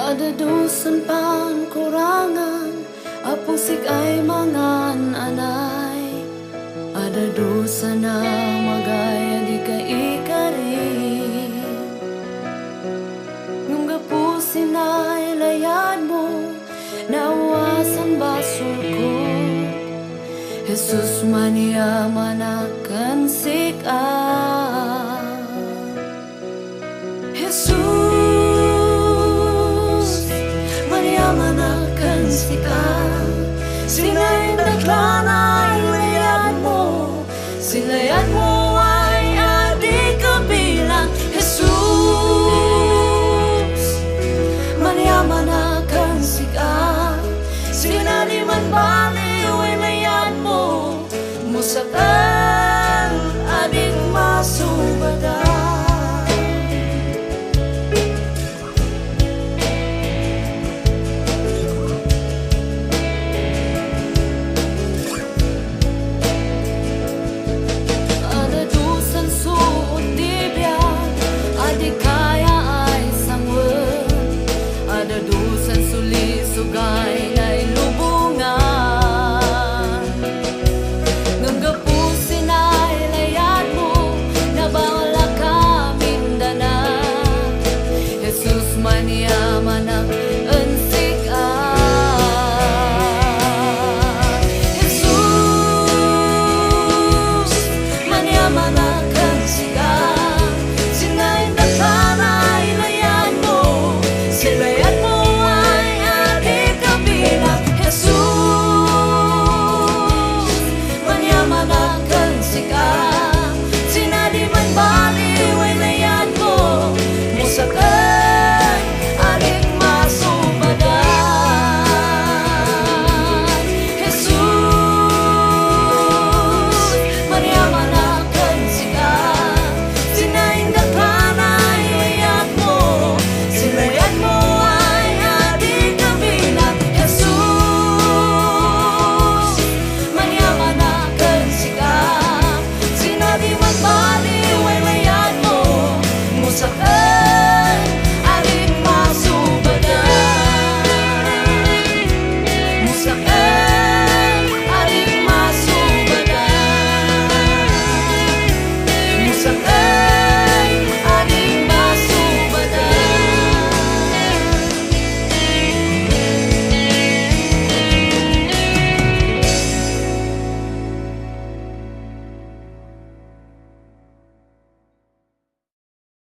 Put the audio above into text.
Adadusan pan kurangan, apusik ay mangan anay. Adadusan na magaya di ka ikari. Nung gapusin ay layad mo, nawasan basol ko. Jesus mania manakan sika. Jesus mania manakan sika. Sinay daklanay layad mo, silayad mo ay adik kabilang. Jesus mania manakan sika. Sinadi man baliw ay layad mo, musakan adik masubada. Adadusan suot dibiyan, adik kaya ay sangwen. Adadusan suli sugay na ilubungan. Nung gapusin ay layad mo, nabawala ka Mindanao. Jesus mania mana